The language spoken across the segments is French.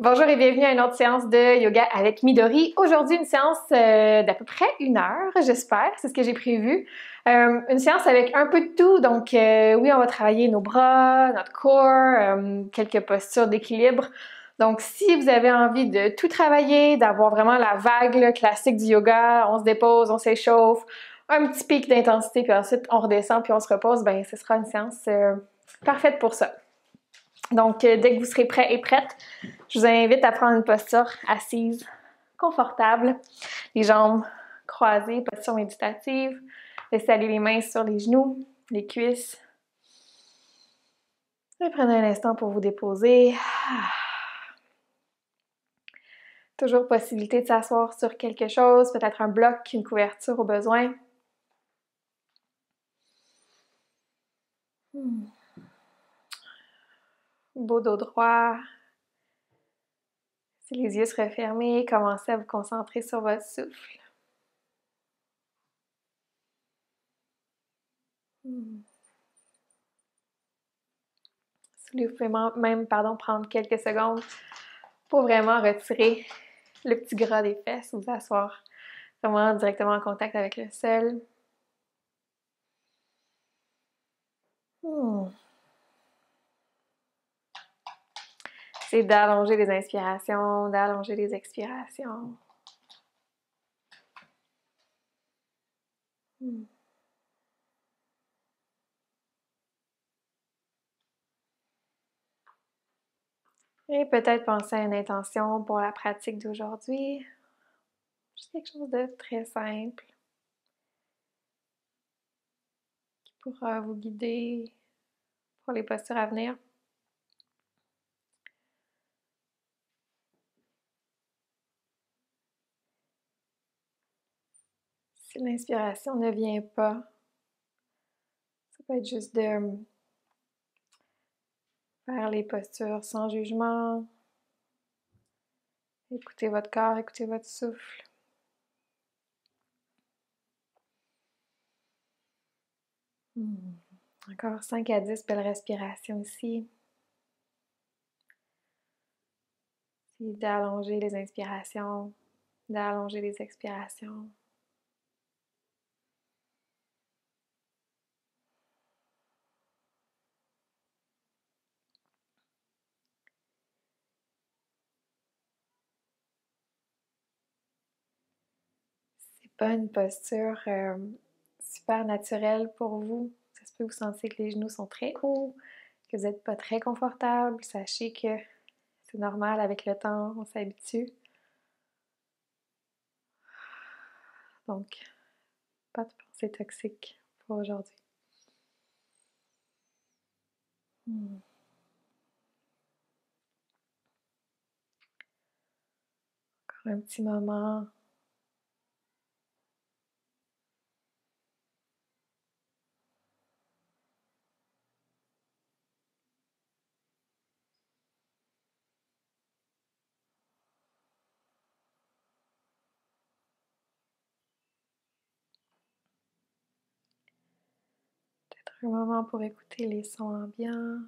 Bonjour et bienvenue à une autre séance de yoga avec Midori. Aujourd'hui, une séance d'à peu près 1 heure, j'espère, c'est ce que j'ai prévu. Une séance avec un peu de tout, donc oui, on va travailler nos bras, notre corps, quelques postures d'équilibre. Donc, si vous avez envie de tout travailler, d'avoir vraiment la vague là, classique du yoga, on se dépose, on s'échauffe, un petit pic d'intensité, puis ensuite on redescend, puis on se repose, ben ce sera une séance parfaite pour ça. Donc, dès que vous serez prêt et prête, je vous invite à prendre une posture assise, confortable, les jambes croisées, posture méditative. Laissez aller les mains sur les genoux, les cuisses. Et prenez un instant pour vous déposer. Toujours possibilité de s'asseoir sur quelque chose, peut-être un bloc, une couverture au besoin. Beau dos droit. Si les yeux seraient fermés, commencez à vous concentrer sur votre souffle. Vous pouvez même prendre quelques secondes pour vraiment retirer le petit gras des fesses, vous asseoir vraiment directement en contact avec le sol. C'est d'allonger les inspirations, d'allonger les expirations. Et peut-être penser à une intention pour la pratique d'aujourd'hui. Juste quelque chose de très simple qui pourra vous guider pour les postures à venir. Si l'inspiration ne vient pas, ça peut être juste de faire les postures sans jugement. Écoutez votre corps, écoutez votre souffle. Encore 5 à 10 belles respirations ici. C'est d'allonger les inspirations, d'allonger les expirations. C'est pas une posture super naturelle pour vous. Ça se peut que vous sentiez que les genoux sont très hauts, que vous n'êtes pas très confortable. Sachez que c'est normal, avec le temps, on s'habitue. Donc, pas de pensée toxique pour aujourd'hui. Encore un petit moment. Un moment pour écouter les sons ambiants.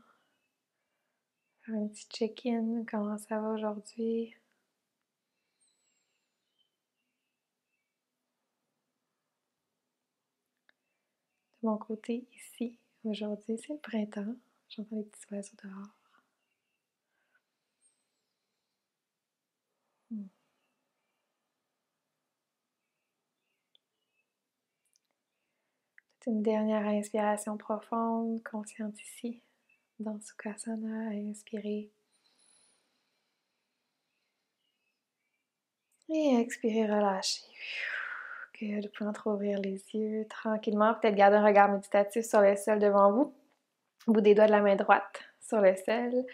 Faire un petit check-in, comment ça va aujourd'hui? De mon côté, ici, aujourd'hui, c'est le printemps. J'entends les petits oiseaux dehors. Une dernière inspiration profonde, consciente ici, dans Sukhasana, à inspirer. Et expirer, relâcher. Good. Vous pouvez entrouvrir les yeux tranquillement. Peut-être garder un regard méditatif sur le sol devant vous. Bout des doigts de la main droite sur le sol.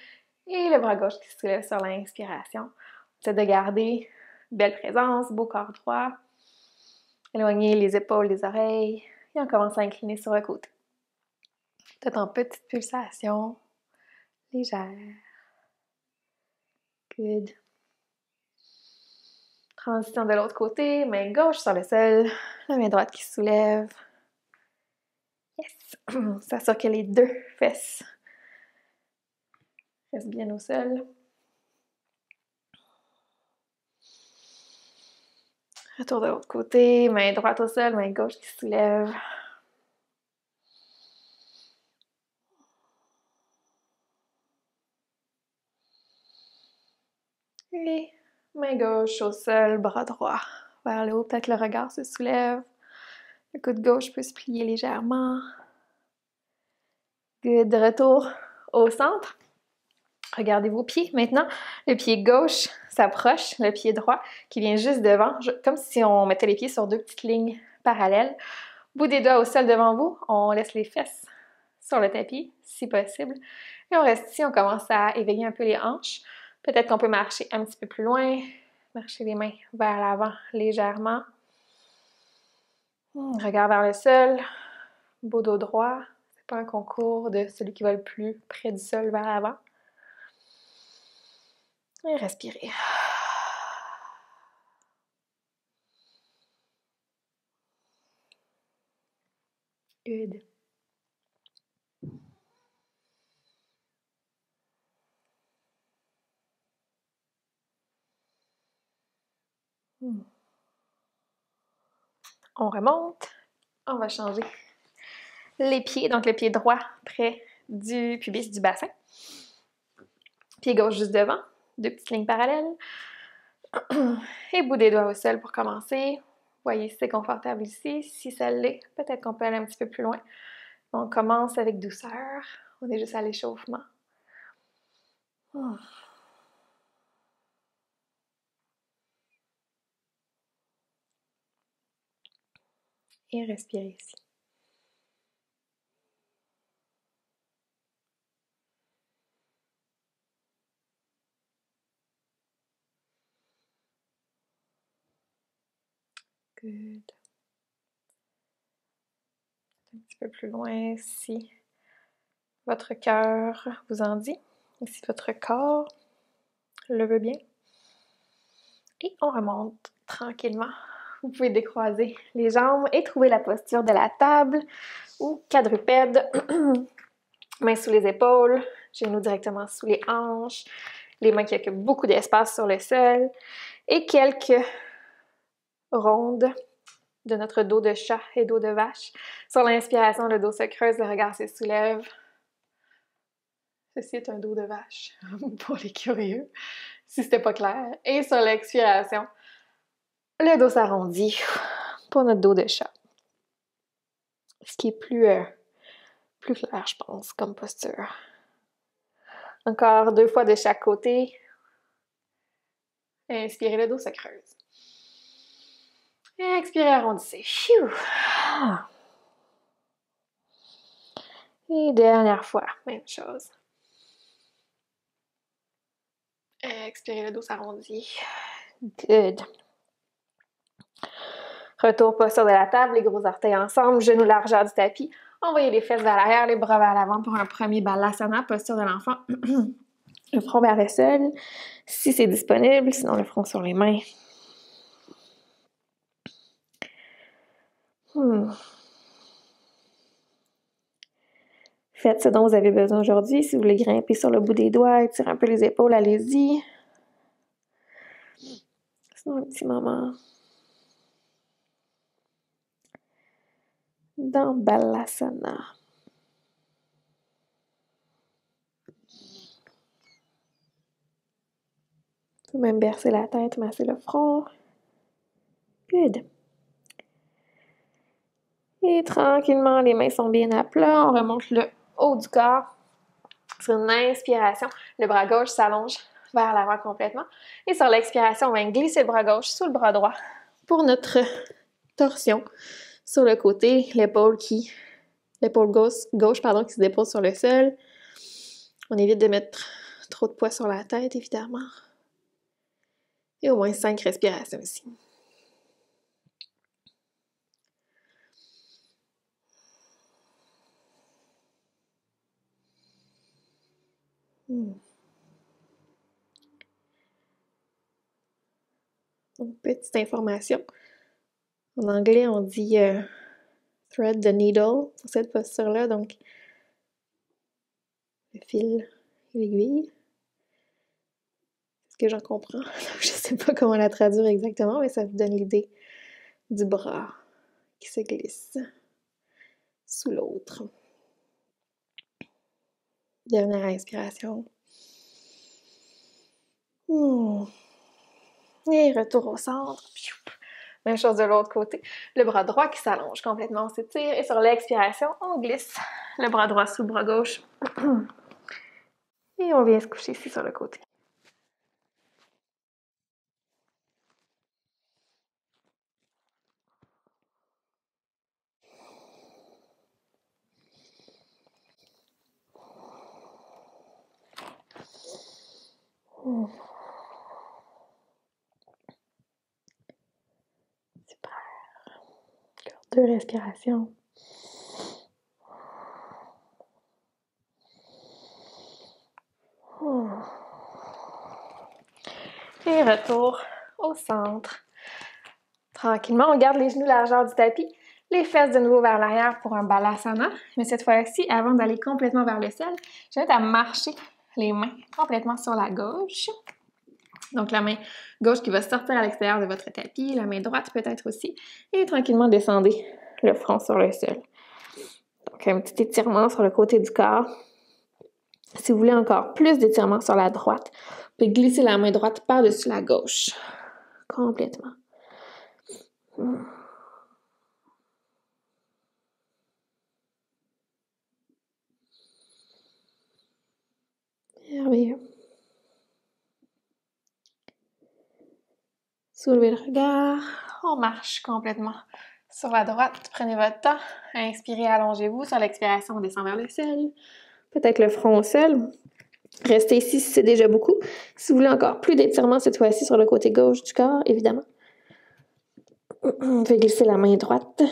Et le bras gauche qui se soulève sur l'inspiration. Peut-être de garder belle présence, beau corps droit. Éloigner les épaules des oreilles. Et on commence à incliner sur le côté. Peut-être en petite pulsation légère. Good. Transition de l'autre côté, main gauche sur le sol, la main droite qui se soulève. Yes! S'assure que les deux fesses restent bien au sol. Retour de l'autre côté, main droite au sol, main gauche qui se soulève. Et main gauche au sol, bras droit vers le haut. Peut-être que le regard se soulève. Le coude gauche peut se plier légèrement. Good. De retour au centre. Regardez vos pieds. Maintenant, le pied gauche s'approche, le pied droit qui vient juste devant, comme si on mettait les pieds sur deux petites lignes parallèles. Bout des doigts au sol devant vous, on laisse les fesses sur le tapis, si possible. Et on reste ici, on commence à éveiller un peu les hanches. Peut-être qu'on peut marcher un petit peu plus loin, marcher les mains vers l'avant légèrement. Regard vers le sol, beau dos droit. C'est pas un concours de celui qui va le plus près du sol vers l'avant. Et respirez. Good. On remonte. On va changer les pieds. Donc, le pied droit près du pubis du bassin. Pied gauche juste devant. Deux petites lignes parallèles. Et bout des doigts au sol pour commencer. Voyez si c'est confortable ici. Si ça l'est, peut-être qu'on peut aller un petit peu plus loin. On commence avec douceur. On est juste à l'échauffement. Et respirez ici. Good. Un petit peu plus loin si votre cœur vous en dit, et si votre corps le veut bien. Et on remonte tranquillement. Vous pouvez décroiser les jambes et trouver la posture de la table ou quadrupède. Mains sous les épaules, genoux directement sous les hanches, les mains qui occupent beaucoup d'espace sur le sol et quelques rondes de notre dos de chat et dos de vache. Sur l'inspiration, le dos se creuse, le regard se soulève. Ceci est un dos de vache pour les curieux, si c'était pas clair. Et sur l'expiration, le dos s'arrondit pour notre dos de chat. Ce qui est plus clair, je pense, comme posture. Encore 2 fois de chaque côté. Inspirez, le dos se creuse. Expirez, arrondissez. Et dernière fois, même chose. Expirez, le dos s'arrondit. Good. Retour posture de la table, les gros orteils ensemble, genoux largeur du tapis. Envoyez les fesses vers l'arrière, les bras vers l'avant pour un premier balasana, posture de l'enfant. Le front vers le sol, si c'est disponible, sinon le front sur les mains. Faites ce dont vous avez besoin aujourd'hui. Si vous voulez grimper sur le bout des doigts, étirez un peu les épaules, allez-y. Sinon, un petit moment dans Balasana. Vous pouvez même bercer la tête, masser le front. Good. Et tranquillement, les mains sont bien à plat. On remonte le haut du corps. Sur une inspiration, le bras gauche s'allonge vers l'avant complètement. Et sur l'expiration, on va glisser le bras gauche sous le bras droit pour notre torsion sur le côté, l'épaule gauche qui se dépose sur le sol. On évite de mettre trop de poids sur la tête, évidemment. Et au moins 5 respirations ici. Donc, petite information. En anglais, on dit thread the needle pour cette posture-là, donc le fil et l'aiguille. C'est ce que j'en comprends. Je ne sais pas comment la traduire exactement, mais ça vous donne l'idée du bras qui se glisse sous l'autre. Dernière inspiration. Et retour au centre. Même chose de l'autre côté. Le bras droit qui s'allonge complètement, on s'étire. Et sur l'expiration, on glisse le bras droit sous le bras gauche. Et on vient se coucher ici sur le côté. Super. Encore 2 respirations. Et retour au centre. Tranquillement, on garde les genoux largeur du tapis, les fesses de nouveau vers l'arrière pour un balasana. Mais cette fois-ci, avant d'aller complètement vers le ciel, je vais à marcher les mains complètement sur la gauche. Donc la main gauche qui va sortir à l'extérieur de votre tapis, la main droite peut-être aussi. Et tranquillement, descendez le front sur le sol. Donc un petit étirement sur le côté du corps. Si vous voulez encore plus d'étirement sur la droite, vous pouvez glisser la main droite par-dessus la gauche. Complètement. Merveilleux. Soulevez le regard. On marche complètement sur la droite. Prenez votre temps. Inspirez, allongez-vous. Sur l'expiration, on descend vers le ciel. Peut-être le front au sol. Restez ici si c'est déjà beaucoup. Si vous voulez encore plus d'étirement cette fois-ci sur le côté gauche du corps, évidemment. On peut glisser la main droite.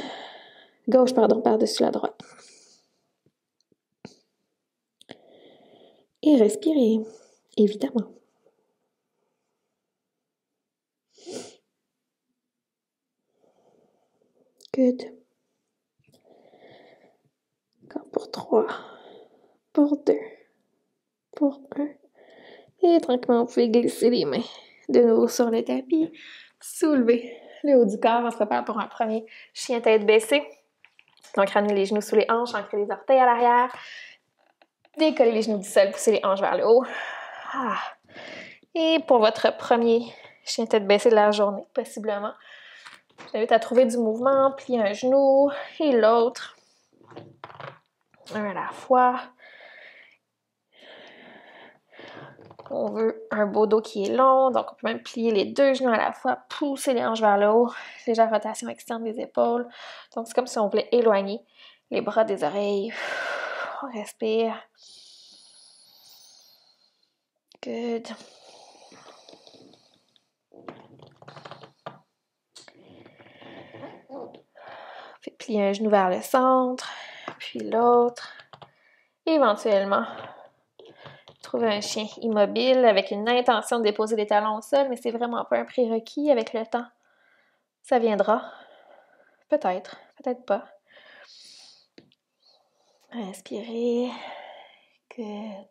Gauche, pardon, par-dessus la droite. Et respirez, évidemment. Good. Encore pour 3. Pour 2. Pour 1. Et tranquillement, vous pouvez glisser les mains de nouveau sur le tapis. Soulevez le haut du corps. On se prépare pour un premier chien tête baissée. Donc, ramenez les genoux sous les hanches, ancrez les orteils à l'arrière. Décollez les genoux du sol, poussez les hanches vers le haut. Et pour votre premier chien tête baissée de la journée, possiblement, je vous invite à trouver du mouvement, plier un genou et l'autre. Un à la fois. On veut un beau dos qui est long, donc on peut même plier les 2 genoux à la fois, pousser les hanches vers le haut, légère rotation externe des épaules. Donc c'est comme si on voulait éloigner les bras des oreilles. On respire. Good. Faites plier un genou vers le centre, puis l'autre. Éventuellement, trouver un chien immobile avec une intention de déposer les talons au sol, mais c'est vraiment pas un prérequis avec le temps. Ça viendra. Peut-être, peut-être pas. Inspirez. Good.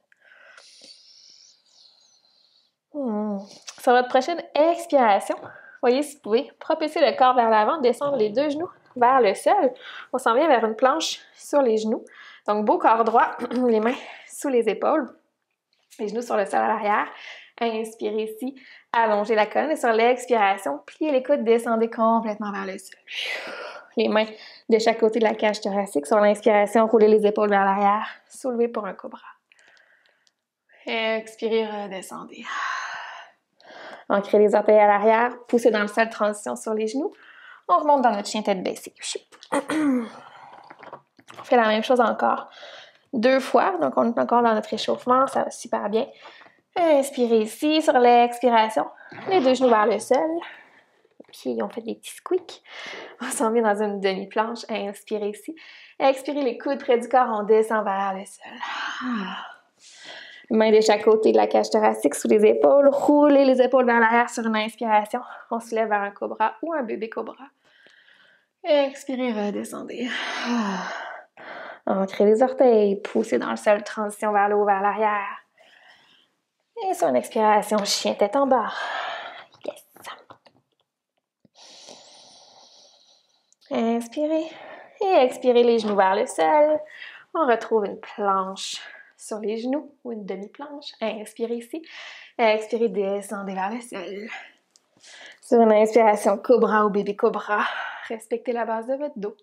Sur votre prochaine expiration, voyez si vous pouvez propulser le corps vers l'avant, descendre les 2 genoux vers le sol. On s'en vient vers une planche sur les genoux. Donc, beau corps droit, les mains sous les épaules, les genoux sur le sol à l'arrière. Inspirez ici, allongez la colonne et sur l'expiration, pliez les coudes, descendez complètement vers le sol. Les mains de chaque côté de la cage thoracique. Sur l'inspiration, roulez les épaules vers l'arrière, soulevez pour un cobra. Expirez, redescendez. Ancrez les orteils à l'arrière, poussez dans le sol, transition sur les genoux. On remonte dans notre chien tête baissée. On fait la même chose encore 2 fois. Donc, on est encore dans notre échauffement. Ça va super bien. Inspirez ici. Sur l'expiration, les 2 genoux vers le sol. Les pieds ont fait des petits squeaks. On s'en vient dans une demi-planche. Inspirez ici. Expirez les coudes près du corps. On descend vers le sol. Mains de chaque côté de la cage thoracique sous les épaules. Roulez les épaules vers l'arrière sur une inspiration. On se lève vers un cobra ou un bébé cobra. Expirez, redescendez. Ancrez les orteils. Poussez dans le sol. Transition vers le haut, vers l'arrière. Et sur une expiration, chien tête en bas. Yes. Inspirez et expirez les genoux vers le sol. On retrouve une planche sur les genoux ou une demi-planche. Inspirez ici. Expirez, descendez vers le sol. Sur une inspiration, cobra ou bébé cobra. Respectez la base de votre dos.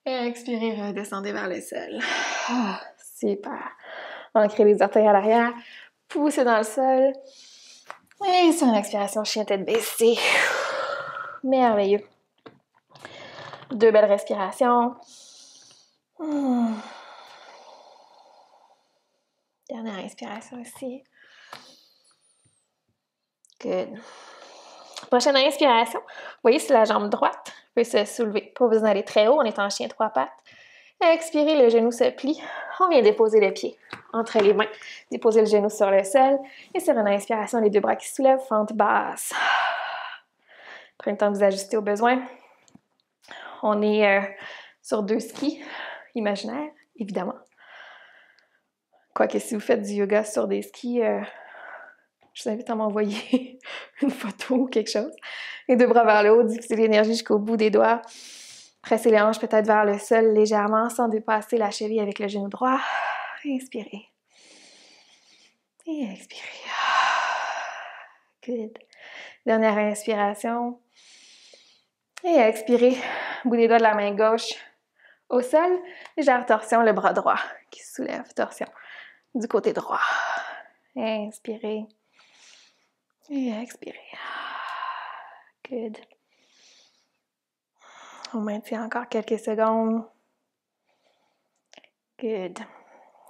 Expirez, redescendez vers le sol. Ah, super. Ancrez les orteils à l'arrière. Poussez dans le sol. Et sur une expiration, chien tête baissée. Merveilleux. 2 belles respirations. Dernière inspiration ici. Good. Prochaine inspiration. Vous voyez, si la jambe droite peut se soulever. Pas besoin d'aller très haut, on est en chien 3 pattes. Expirez, le genou se plie. On vient déposer le pied entre les mains. Déposez le genou sur le sol. Et sur une inspiration, les 2 bras qui se soulèvent, fente basse. Prenez le temps de vous ajuster au besoin. On est sur 2 skis imaginaires, évidemment. Quoique si vous faites du yoga sur des skis, je vous invite à m'envoyer une photo ou quelque chose. Les 2 bras vers le haut, diffusez l'énergie jusqu'au bout des doigts. Pressez les hanches peut-être vers le sol légèrement sans dépasser la cheville avec le genou droit. Inspirez. Et expirez. Good. Dernière inspiration. Et expirez. Bout des doigts de la main gauche au sol. Légère torsion, le bras droit qui se soulève. Torsion du côté droit. Inspirez. Et expirez. Good. On maintient encore quelques secondes. Good.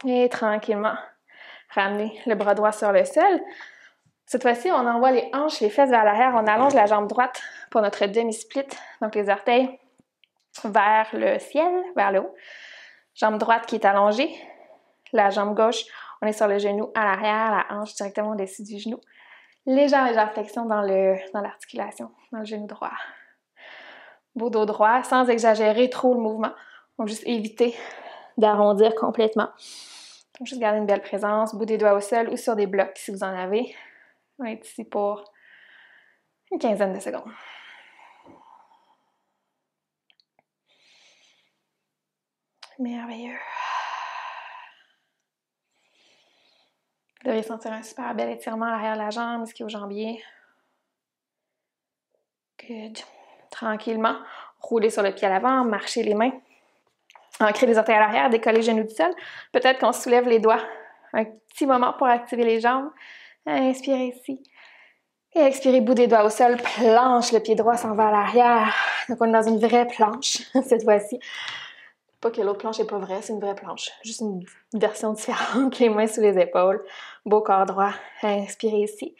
Et tranquillement, ramenez le bras droit sur le sol. Cette fois-ci, on envoie les hanches, les fesses vers l'arrière. On allonge la jambe droite pour notre demi-split. Donc, les orteils vers le ciel, vers le haut. Jambe droite qui est allongée. La jambe gauche, on est sur le genou à l'arrière, la hanche directement au-dessus du genou. Légère flexion dans l'articulation, dans le genou droit. Beau dos droit, sans exagérer trop le mouvement. On va juste éviter d'arrondir complètement. Donc, juste garder une belle présence, bout des doigts au sol ou sur des blocs si vous en avez. On va être ici pour une quinzaine de secondes. Merveilleux. Vous devriez sentir un super bel étirement à l'arrière de la jambe, ischio-jambier. Good. Tranquillement, roulez sur le pied à l'avant, marchez les mains. Ancrez les orteils à l'arrière, décollez les genoux du sol. Peut-être qu'on soulève les doigts. Un petit moment pour activer les jambes. Inspirez ici. Et expirez, bout des doigts au sol. Planche, le pied droit s'en va à l'arrière. Donc, on est dans une vraie planche cette fois-ci. Pas que l'autre planche n'est pas vraie, c'est une vraie planche. Juste une version différente. Les mains sous les épaules. Beau corps droit. Inspirez ici.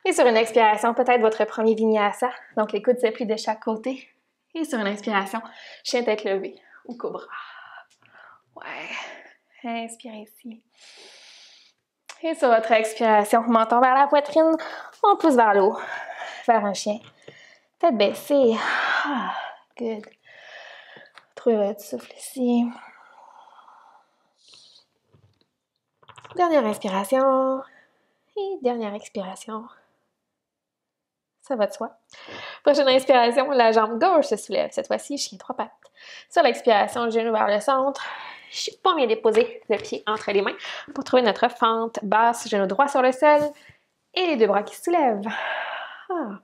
Et sur une expiration, peut-être votre premier vinyasa. Donc, les coudes se plient de chaque côté. Et sur une inspiration, chien tête levée ou cobra. Ouais. Inspirez ici. Et sur votre expiration, menton vers la poitrine, on pousse vers le haut, vers un chien. Tête baissée. Ah, good. Trouvez votre souffle ici. Dernière inspiration. Et dernière expiration. Ça va de soi. Prochaine inspiration, la jambe gauche se soulève. Cette fois-ci, chien 3 pattes. Sur l'expiration, genou vers le centre. On vient déposer le pied entre les mains pour trouver notre fente basse, genou droit sur le sol et les 2 bras qui se soulèvent. Ah.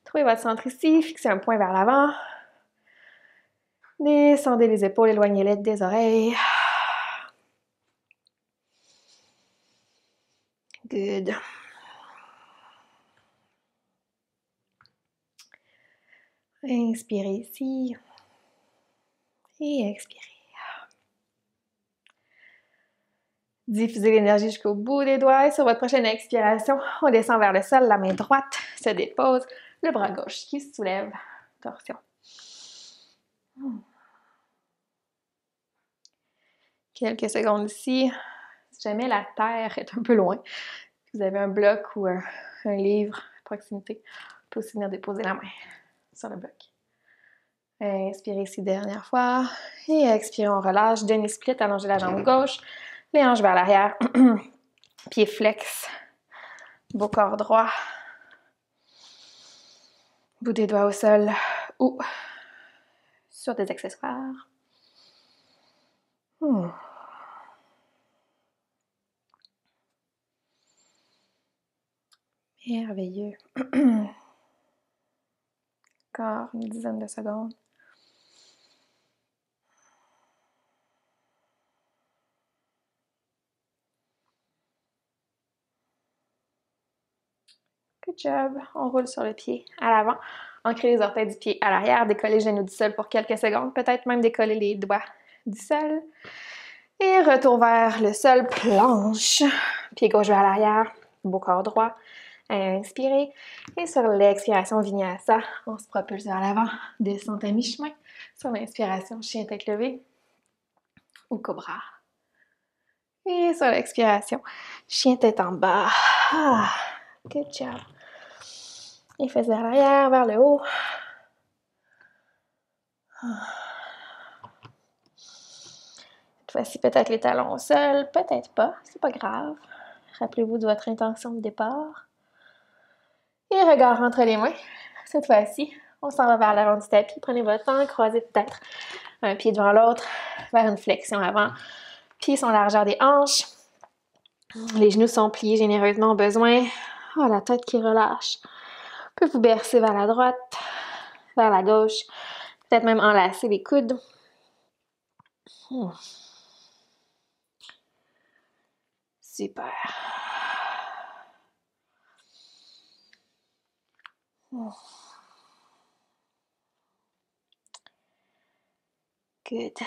Trouvez votre centre ici, fixez un point vers l'avant. Descendez les épaules, éloignez-les des oreilles. Good. Inspirez ici et expirez. Diffusez l'énergie jusqu'au bout des doigts. Et sur votre prochaine expiration, on descend vers le sol. La main droite se dépose. Le bras gauche qui se soulève. Torsion. Quelques secondes ici. Si jamais la terre est un peu loin, vous avez un bloc ou un livre à proximité, vous pouvez aussi venir déposer la main sur le bloc. Inspirez ici, dernière fois. Et expirez, on relâche. Demi-split, allongez la jambe gauche. Les hanches vers l'arrière. Pied flex. Beau corps droit. Bout des doigts au sol ou sur des accessoires. Merveilleux. Encore une dizaine de secondes. Good job. On roule sur le pied à l'avant. Ancrer les orteils du pied à l'arrière. Décoller les genoux du sol pour quelques secondes. Peut-être même décoller les doigts du sol. Et retour vers le sol. Planche. Pied gauche vers l'arrière. Beau corps droit. Inspirez. Et sur l'expiration, Vinyasa, on se propulse vers l'avant. Descente à mi-chemin. Sur l'inspiration, chien tête levée. Ou cobra. Et sur l'expiration, chien tête en bas. Good job. Les fesses vers l'arrière, vers le haut. Cette fois-ci, peut-être les talons au sol, peut-être pas, c'est pas grave. Rappelez-vous de votre intention de départ. Et regard entre les mains. Cette fois-ci, on s'en va vers l'avant du tapis. Prenez votre temps, croisez peut-être un pied devant l'autre, vers une flexion avant. Pieds sont largeur des hanches. Les genoux sont pliés généreusement au besoin. Oh, la tête qui relâche. Vous pouvez vous bercer vers la droite, vers la gauche. Peut-être même enlacer les coudes. Super. Good.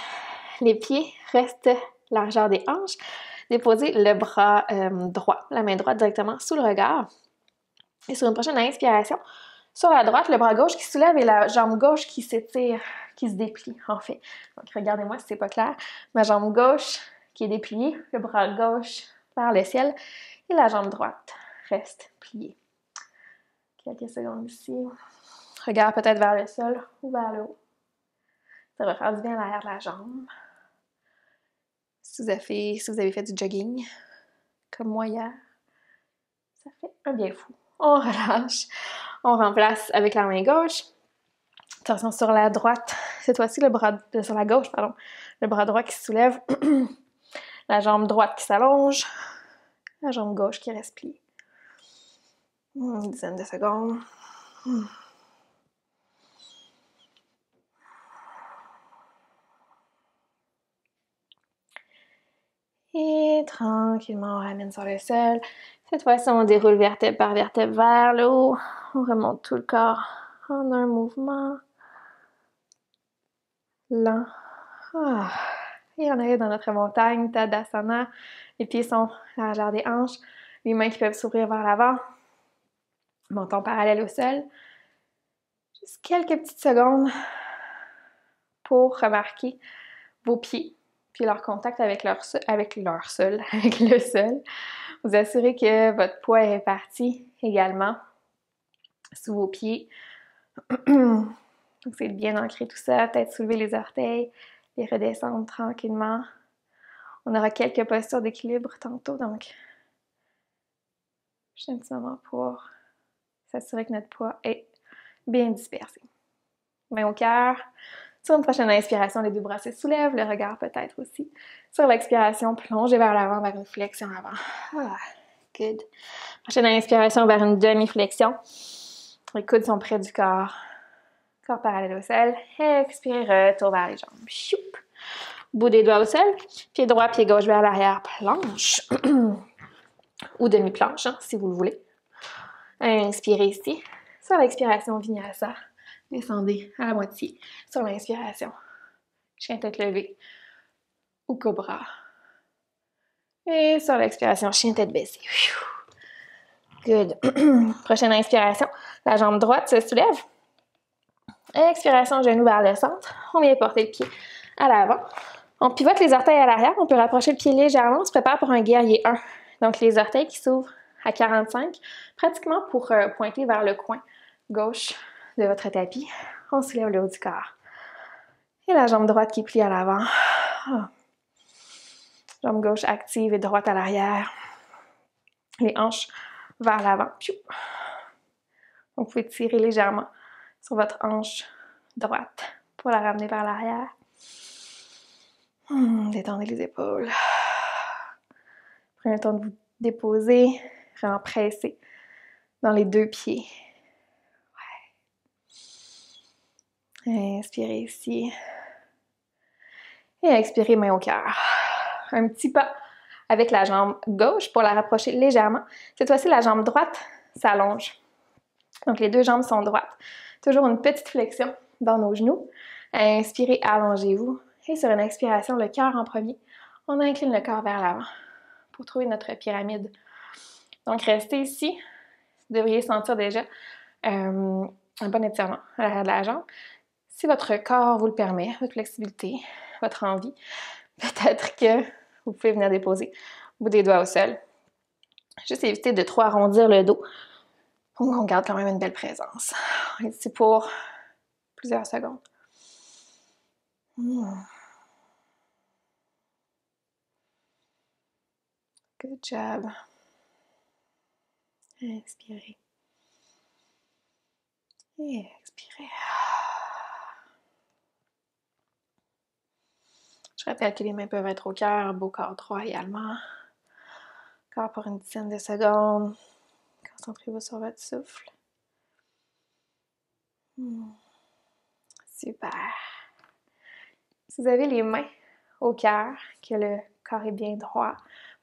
Les pieds restent largeur des hanches. Déposez le bras droit, la main droite directement sous le regard. Et sur une prochaine inspiration, sur la droite, le bras gauche qui se soulève et la jambe gauche qui s'étire, qui se déplie en fait. Donc regardez-moi si c'est pas clair. Ma jambe gauche qui est dépliée, le bras gauche vers le ciel et la jambe droite reste pliée. Quelques secondes ici. Regard peut-être vers le sol ou vers le haut. Ça va faire du bien à l'arrière de la jambe. Si vous avez fait du jogging, comme moi hier, ça fait un bien fou. On relâche. On remplace avec la main gauche. Attention sur la droite. Cette fois-ci, sur la gauche, pardon. Le bras droit qui se soulève. La jambe droite qui s'allonge. La jambe gauche qui reste pliée. Une dizaine de secondes. Et tranquillement, on ramène sur le sol. Cette fois-ci, on déroule vertèbre par vertèbre vers le haut. On remonte tout le corps en un mouvement lent. Et on arrive dans notre montagne, Tadasana. Les pieds sont à la largeur des hanches. Les mains qui peuvent s'ouvrir vers l'avant. Menton parallèle au sol. Juste quelques petites secondes pour remarquer vos pieds puis leur contact avec le sol. Vous assurez que votre poids est réparti également sous vos pieds. Donc, c'est de bien ancrer tout ça. Peut-être soulever les orteils, les redescendre tranquillement. On aura quelques postures d'équilibre tantôt, donc juste un petit moment pour s'assurer que notre poids est bien dispersé. Main au cœur. Sur une prochaine inspiration, les deux bras se soulèvent, le regard peut-être aussi. Sur l'expiration, plongez vers l'avant, vers une flexion avant. Good. Prochaine inspiration vers une demi-flexion. Les coudes sont près du corps. Corps parallèle au sol. Expirez, retour vers les jambes. Choup. Bout des doigts au sol. Pied droit, pied gauche vers l'arrière. Planche. Ou demi-planche, hein, si vous le voulez. Inspirez ici. Sur l'expiration, Vinyasa. Descendez à la moitié. Sur l'inspiration, chien tête levée ou cobra. Et sur l'expiration, chien tête baissée. Good. Prochaine inspiration, la jambe droite se soulève. Expiration, genou vers le centre. On vient porter le pied à l'avant. On pivote les orteils à l'arrière. On peut rapprocher le pied légèrement. On se prépare pour un guerrier 1. Donc, les orteils qui s'ouvrent à 45, pratiquement pour pointer vers le coin gauche de votre tapis. On soulève le haut du corps. Et la jambe droite qui plie à l'avant. Jambe gauche active et droite à l'arrière. Les hanches vers l'avant. Donc, vous pouvez tirer légèrement sur votre hanche droite pour la ramener vers l'arrière. Détendez les épaules. Prenez le temps de vous déposer, vraiment presser dans les deux pieds. Ouais. Inspirez ici. Et expirez, main au cœur. Un petit pas avec la jambe gauche pour la rapprocher légèrement. Cette fois-ci, la jambe droite s'allonge. Donc, les deux jambes sont droites. Toujours une petite flexion dans nos genoux. Inspirez, allongez-vous. Et sur une expiration, le cœur en premier, on incline le corps vers l'avant pour trouver notre pyramide. Donc, restez ici. Vous devriez sentir déjà un bon étirement à l'arrière de la jambe. Si votre corps vous le permet, votre flexibilité, votre envie, peut-être que vous pouvez venir déposer le bout des doigts au sol. Juste éviter de trop arrondir le dos. On garde quand même une belle présence. On est ici pour plusieurs secondes. Good job. Inspirez. Et expirez. Je rappelle que les mains peuvent être au cœur, beau corps droit également. Encore pour une dizaine de secondes. Concentrez-vous sur votre souffle. Super. Si vous avez les mains au cœur, que le corps est bien droit,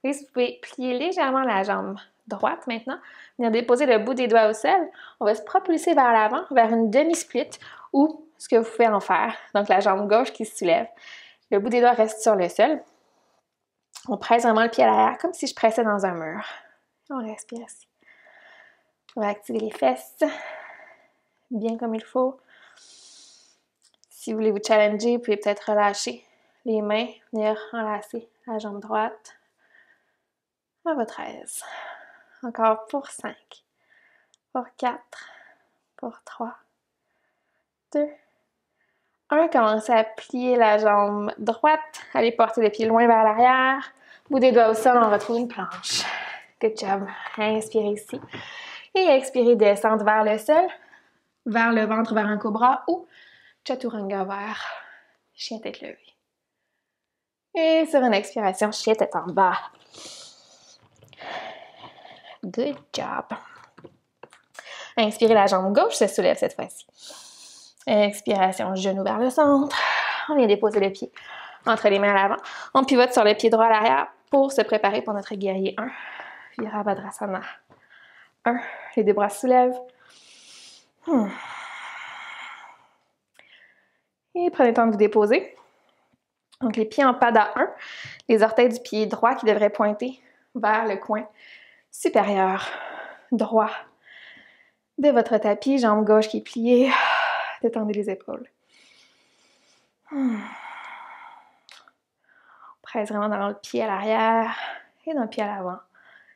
vous pouvez plier légèrement la jambe droite maintenant, venir déposer le bout des doigts au sol. On va se propulser vers l'avant, vers une demi-split ou ce que vous pouvez en faire. Donc la jambe gauche qui se soulève. Le bout des doigts reste sur le sol. On presse vraiment le pied à l'arrière, comme si je pressais dans un mur. On respire ici. On va activer les fesses, bien comme il faut. Si vous voulez vous challenger, vous pouvez peut-être relâcher les mains, venir enlacer la jambe droite à votre aise. Encore pour 5, pour 4, pour 3, 2, 1. Commencez à plier la jambe droite, allez porter le pied loin vers l'arrière. Bout des doigts au sol, on retrouve une planche. Good job. Inspirez ici. Et expirez, descendre vers le sol, vers le ventre, vers un cobra ou chaturanga vers chien tête levée. Et sur une expiration, chien tête en bas. Good job. Inspirez, la jambe gauche se soulève cette fois-ci. Expiration, genou vers le centre. On vient déposer le pied entre les mains à l'avant. On pivote sur le pied droit à l'arrière pour se préparer pour notre guerrier 1. Virabhadrasana 1. Les deux bras se soulèvent. Et prenez le temps de vous déposer. Donc, les pieds en pada 1. Les orteils du pied droit qui devraient pointer vers le coin supérieur droit de votre tapis. Jambe gauche qui est pliée. Détendez les épaules. On presse vraiment dans le pied à l'arrière et dans le pied à l'avant.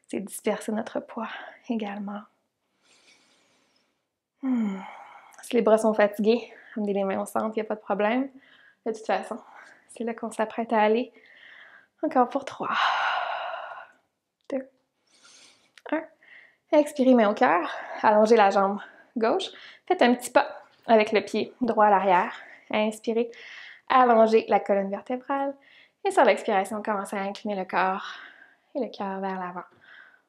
C'est disperser notre poids également. Si les bras sont fatigués, amenez les mains au centre, il n'y a pas de problème. De toute façon, c'est là qu'on s'apprête à aller. Encore pour 3, 2, 1. Expirez, main au cœur. Allongez la jambe gauche. Faites un petit pas avec le pied droit à l'arrière. Inspirez. Allongez la colonne vertébrale. Et sur l'expiration, commencez à incliner le corps et le cœur vers l'avant.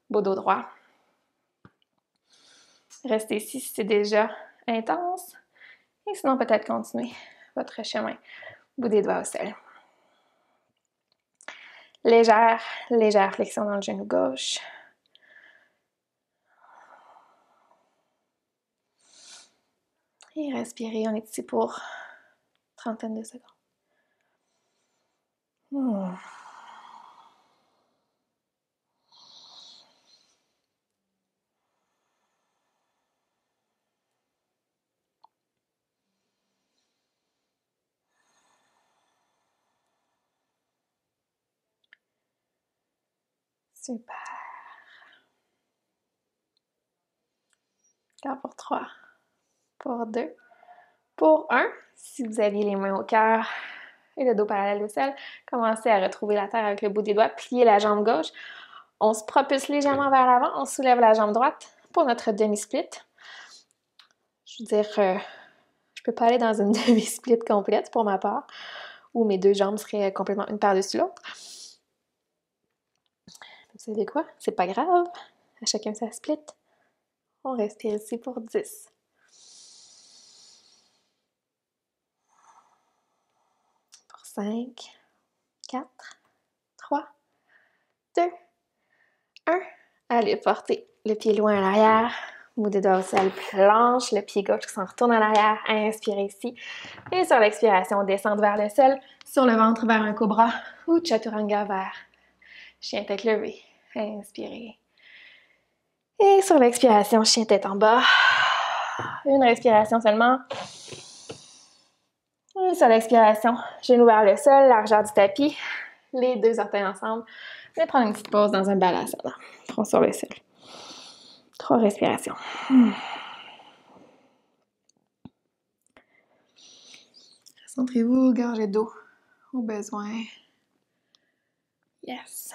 Beau dos droit. Restez ici si c'est déjà intense. Et sinon, peut-être continuer votre chemin. Bout des doigts au sol. Légère flexion dans le genou gauche. Et respirez, on est ici pour 30 de secondes. Super. Encore pour 3, pour 2, pour 1. Si vous aviez les mains au cœur et le dos parallèle au sol, commencez à retrouver la terre avec le bout des doigts, pliez la jambe gauche. On se propulse légèrement vers l'avant, on soulève la jambe droite pour notre demi-split. Je veux dire, je peux pas aller dans une demi-split complète pour ma part, où mes deux jambes seraient complètement une par-dessus l'autre. Vous savez quoi? C'est pas grave. À chacun sa split. On respire ici pour 10. Pour 5, 4, 3, 2, 1. Allez, portez le pied loin à l'arrière. Bout des doigts au sol, planche. Le pied gauche qui s'en retourne à l'arrière. Inspirez ici. Et sur l'expiration, descendre vers le sol. Sur le ventre vers un cobra. Ou chaturanga vers chien tête levée. Inspirez. Et sur l'expiration, chien tête en bas. Une respiration seulement. Et sur l'expiration, genou vers le sol, largeur du tapis. Les deux orteils ensemble. Je vais prendre une petite pause dans un balasana. Front sur le sol. 3 respirations. Concentrez-vous, gorgée d'eau au besoin. Yes.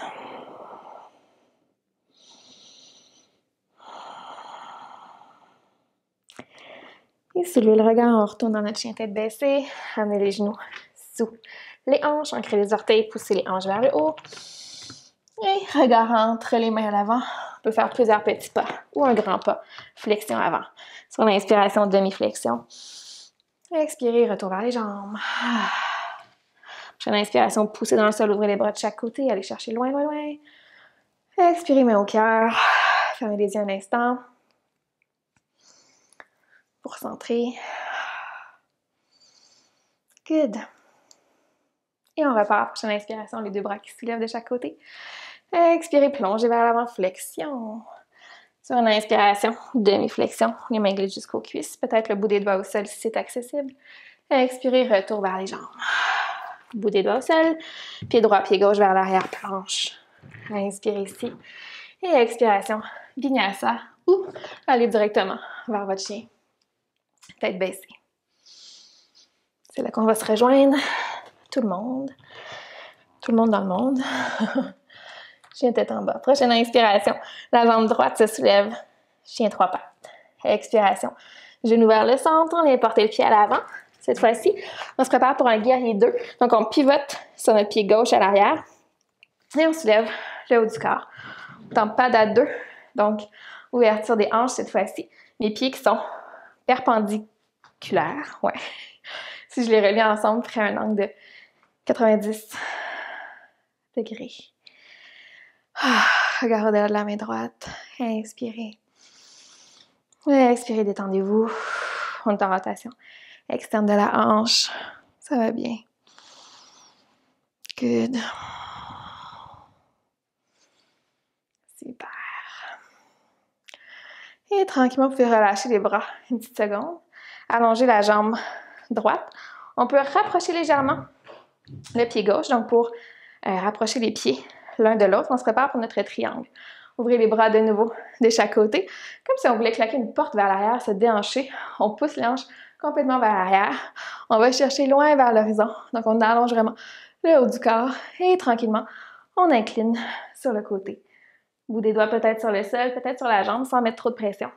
Et soulevez le regard, on retourne dans notre chien tête baissée. Amenez les genoux sous les hanches, ancrez les orteils, poussez les hanches vers le haut. Et regard entre les mains à l'avant. On peut faire plusieurs petits pas ou un grand pas. Flexion avant. Sur l'inspiration, demi-flexion. Expirez, retour vers les jambes. Prochaine inspiration, poussez dans le sol, ouvrez les bras de chaque côté, allez chercher loin, loin, loin. Expirez, main au cœur. Fermez les yeux un instant. Pour centrer. Good. Et on repart. Prochaine inspiration, les deux bras qui soulèvent de chaque côté. Expirez, plongez vers l'avant, flexion. Sur une inspiration, demi-flexion, les mains glissent jusqu'aux cuisses. Peut-être le bout des doigts au sol si c'est accessible. Expirez, retour vers les jambes. Bout des doigts au sol. Pied droit, pied gauche vers l'arrière, planche. Inspirez ici. Et expiration, vinyasa. Ou allez directement vers votre chien. Tête baissée. C'est là qu'on va se rejoindre. Tout le monde. Tout le monde dans le monde. Chien tête en bas. Prochaine inspiration. La jambe droite se soulève. Chien 3 pattes. Expiration. Genou vers le centre. On vient porter le pied à l'avant. Cette fois-ci, on se prépare pour un guerrier 2. Donc, on pivote sur notre pied gauche à l'arrière. Et on soulève le haut du corps. On tombe pas à 2. Donc, ouverture des hanches cette fois-ci. Les pieds qui sont perpendiculaires. Ouais. Si je les relie ensemble, ferait un angle de 90 degrés. Regard au-delà de la main droite. Inspirez. Expirez, détendez-vous. On est en rotation. Externe de la hanche. Ça va bien. Good. Super. Et tranquillement, vous pouvez relâcher les bras une petite seconde. Allonger la jambe droite. On peut rapprocher légèrement le pied gauche. Donc, pour rapprocher les pieds l'un de l'autre, on se prépare pour notre triangle. Ouvrez les bras de nouveau de chaque côté. Comme si on voulait claquer une porte vers l'arrière, se déhancher. On pousse les hanches complètement vers l'arrière. On va chercher loin vers l'horizon. Donc, on allonge vraiment le haut du corps. Et tranquillement, on incline sur le côté. Bout des doigts peut-être sur le sol, peut-être sur la jambe, sans mettre trop de pression.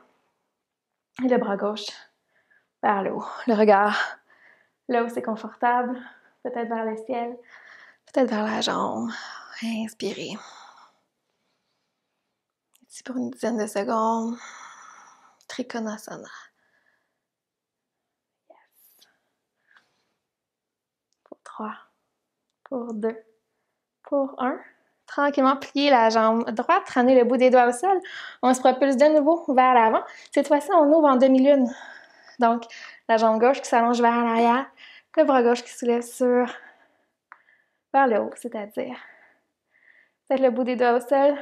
Et le bras gauche vers le haut. Le regard là où c'est confortable. Peut-être vers le ciel. Peut-être vers la jambe. Inspirez. Ici pour une dizaine de secondes. Trikonasana. Yes. Pour 3. Pour 2. Pour 1. Tranquillement, pliez la jambe droite. Ramenez le bout des doigts au sol. On se propulse de nouveau vers l'avant. Cette fois-ci, on ouvre en demi-lune. Donc, la jambe gauche qui s'allonge vers l'arrière. Le bras gauche qui soulève vers le haut, c'est-à-dire peut-être le bout des doigts au sol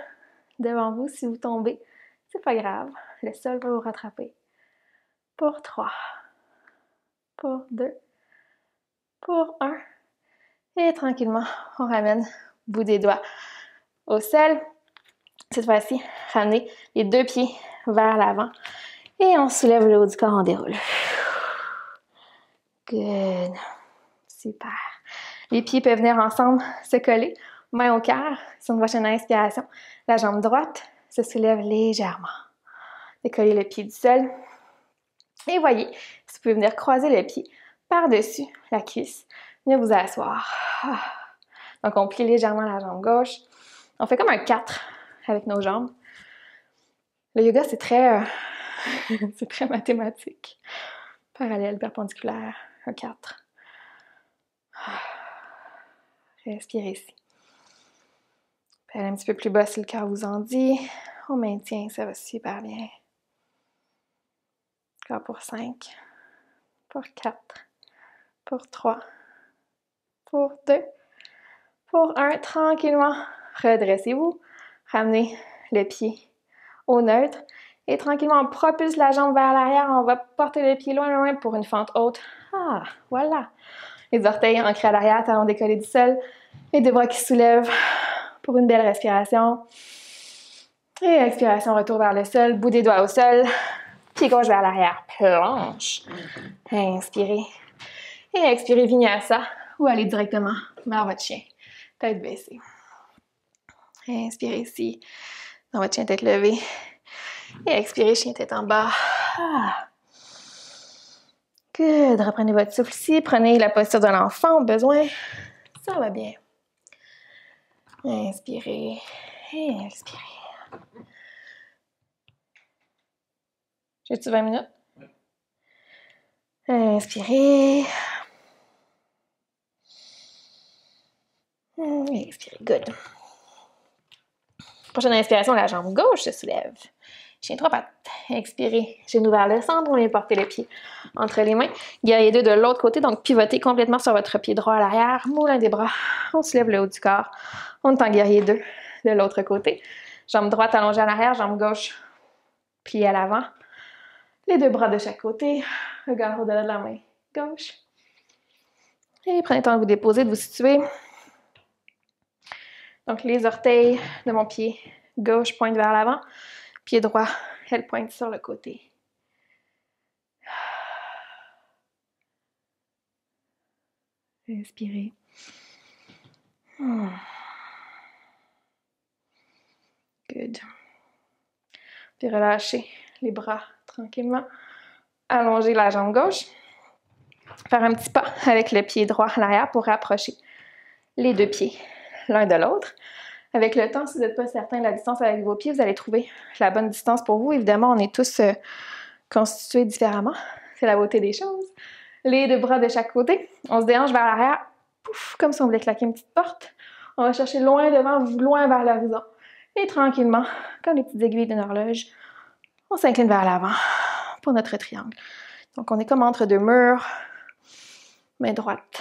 devant vous. Si vous tombez, c'est pas grave. Le sol va vous rattraper. Pour 3. Pour 2. Pour 1. Et tranquillement, on ramène bout des doigts au sol. Cette fois-ci, ramenez les deux pieds vers l'avant. Et on soulève le haut du corps, on déroule. Good. Super. Les pieds peuvent venir ensemble se coller. Main au cœur. Sur une prochaine inspiration, la jambe droite se soulève légèrement. Décollez le pied du sol. Et voyez, vous pouvez venir croiser le pied par-dessus la cuisse. Venez vous asseoir. Donc, on plie légèrement la jambe gauche. On fait comme un 4 avec nos jambes. Le yoga, c'est très, c'est très mathématique. Parallèle, perpendiculaire, un 4. Respirez ici. Puis allez un petit peu plus bas si le cœur vous en dit. On maintient, ça va super bien. Encore pour 5, pour 4, pour 3, pour 2, pour 1. Tranquillement, redressez-vous. Ramenez le pied au neutre. Et tranquillement, on propulse la jambe vers l'arrière. On va porter le pied loin, loin pour une fente haute. Ah, voilà. Les orteils ancrés à l'arrière, talons décollés du sol. Les deux bras qui se soulèvent pour une belle respiration. Et expiration, retour vers le sol. Bout des doigts au sol. Pied gauche vers l'arrière. Planche. Inspirez. Et expirez, vinyasa. Ou allez directement vers votre chien. Tête baissée. Inspirez ici. Dans votre chien tête levée. Et expirez, chien tête en bas. Good. Reprenez votre souffle ici. Prenez la posture de l'enfant au besoin. Ça va bien. Inspirez. Et expirez. J'ai-tu 20 minutes? Inspirez. Expirez. Good. Prochaine inspiration, la jambe gauche se soulève. Chien trois pattes. Expirez. Genou vers le centre. On vient porter le pied entre les mains. Guerrier 2 de l'autre côté. Donc, pivotez complètement sur votre pied droit à l'arrière. Moulin des bras. On soulève le haut du corps. On est en guerrier 2 de l'autre côté. Jambe droite allongée à l'arrière. Jambe gauche pliée à l'avant. Les deux bras de chaque côté. Regard au-delà de la main gauche. Et prenez le temps de vous déposer, de vous situer. Donc, les orteils de mon pied gauche pointent vers l'avant. Pied droit, elle pointe sur le côté. Inspirez. Good. Puis relâchez les bras tranquillement. Allongez la jambe gauche. Faire un petit pas avec le pied droit à l'arrière pour rapprocher les deux pieds l'un de l'autre. Avec le temps, si vous n'êtes pas certain de la distance avec vos pieds, vous allez trouver la bonne distance pour vous. Évidemment, on est tous constitués différemment. C'est la beauté des choses. Les deux bras de chaque côté. On se déhanche vers l'arrière. Pouf, comme si on voulait claquer une petite porte. On va chercher loin devant, loin vers l'horizon. Et tranquillement, comme les petites aiguilles d'une horloge, on s'incline vers l'avant pour notre triangle. Donc, on est comme entre deux murs. Main droite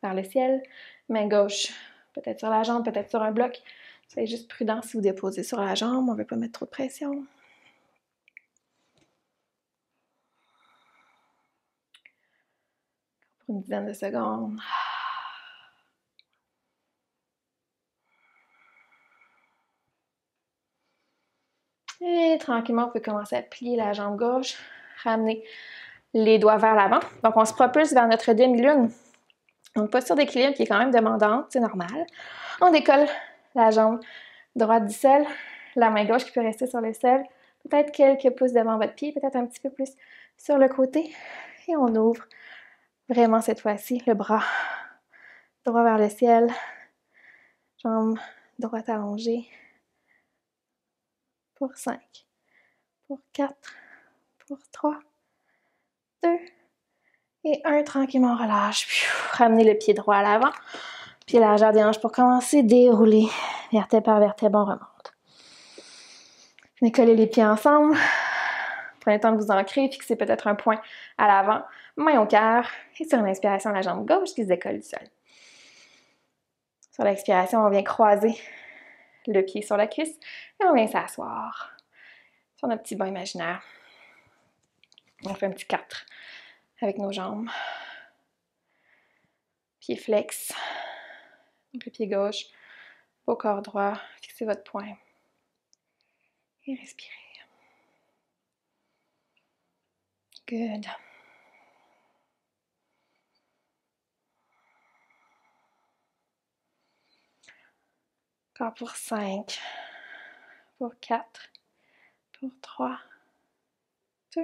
vers le ciel. Main gauche, peut-être sur la jambe, peut-être sur un bloc. Soyez juste prudent si vous déposez sur la jambe. On ne veut pas mettre trop de pression. Pour une dizaine de secondes. Et tranquillement, vous pouvez commencer à plier la jambe gauche. Ramener les doigts vers l'avant. Donc, on se propulse vers notre demi-lune. Donc, posture d'équilibre qui est quand même demandante, c'est normal. On décolle la jambe droite du sol, la main gauche qui peut rester sur le sol, peut-être quelques pouces devant votre pied, peut-être un petit peu plus sur le côté. Et on ouvre vraiment cette fois-ci le bras droit vers le ciel, jambe droite allongée. Pour 5, pour 4, pour 3, 2 et 1. Tranquillement, on relâche. Ramenez le pied droit à l'avant. Pied largeur des hanches pour commencer. Dérouler vertèbre par vertèbre, on remonte. Venez coller les pieds ensemble. Prenez le temps de vous ancrer. Fixez peut-être un point à l'avant. Main au cœur. Et sur une inspiration, la jambe gauche qui se décolle du sol. Sur l'expiration, on vient croiser le pied sur la cuisse. Et on vient s'asseoir sur notre petit banc imaginaire. On fait un petit 4 avec nos jambes. Pied flex. Donc le pied gauche au corps droit. Fixez votre poing. Et respirez. Good. Encore pour 5. Pour 4. Pour 3. 2.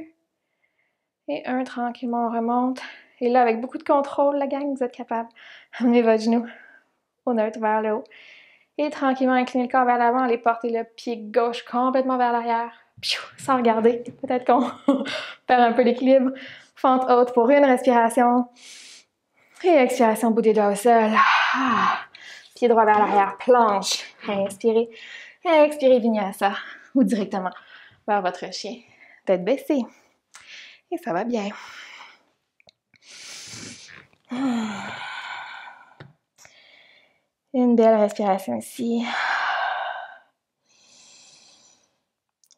Et 1, tranquillement, on remonte. Et là, avec beaucoup de contrôle, la gang, vous êtes capable. Amenez votre genou au neutre vers le haut. Et tranquillement, inclinez le corps vers l'avant, allez porter le pied gauche complètement vers l'arrière. Sans regarder. Peut-être qu'on perd un peu l'équilibre. Fente haute pour une respiration. Et expiration, bout des doigts au sol. Pied droit vers l'arrière, planche. Inspirez. Expirez, vinyasa. Ou directement vers votre chien. Tête baissée. Et ça va bien. Une belle respiration ici.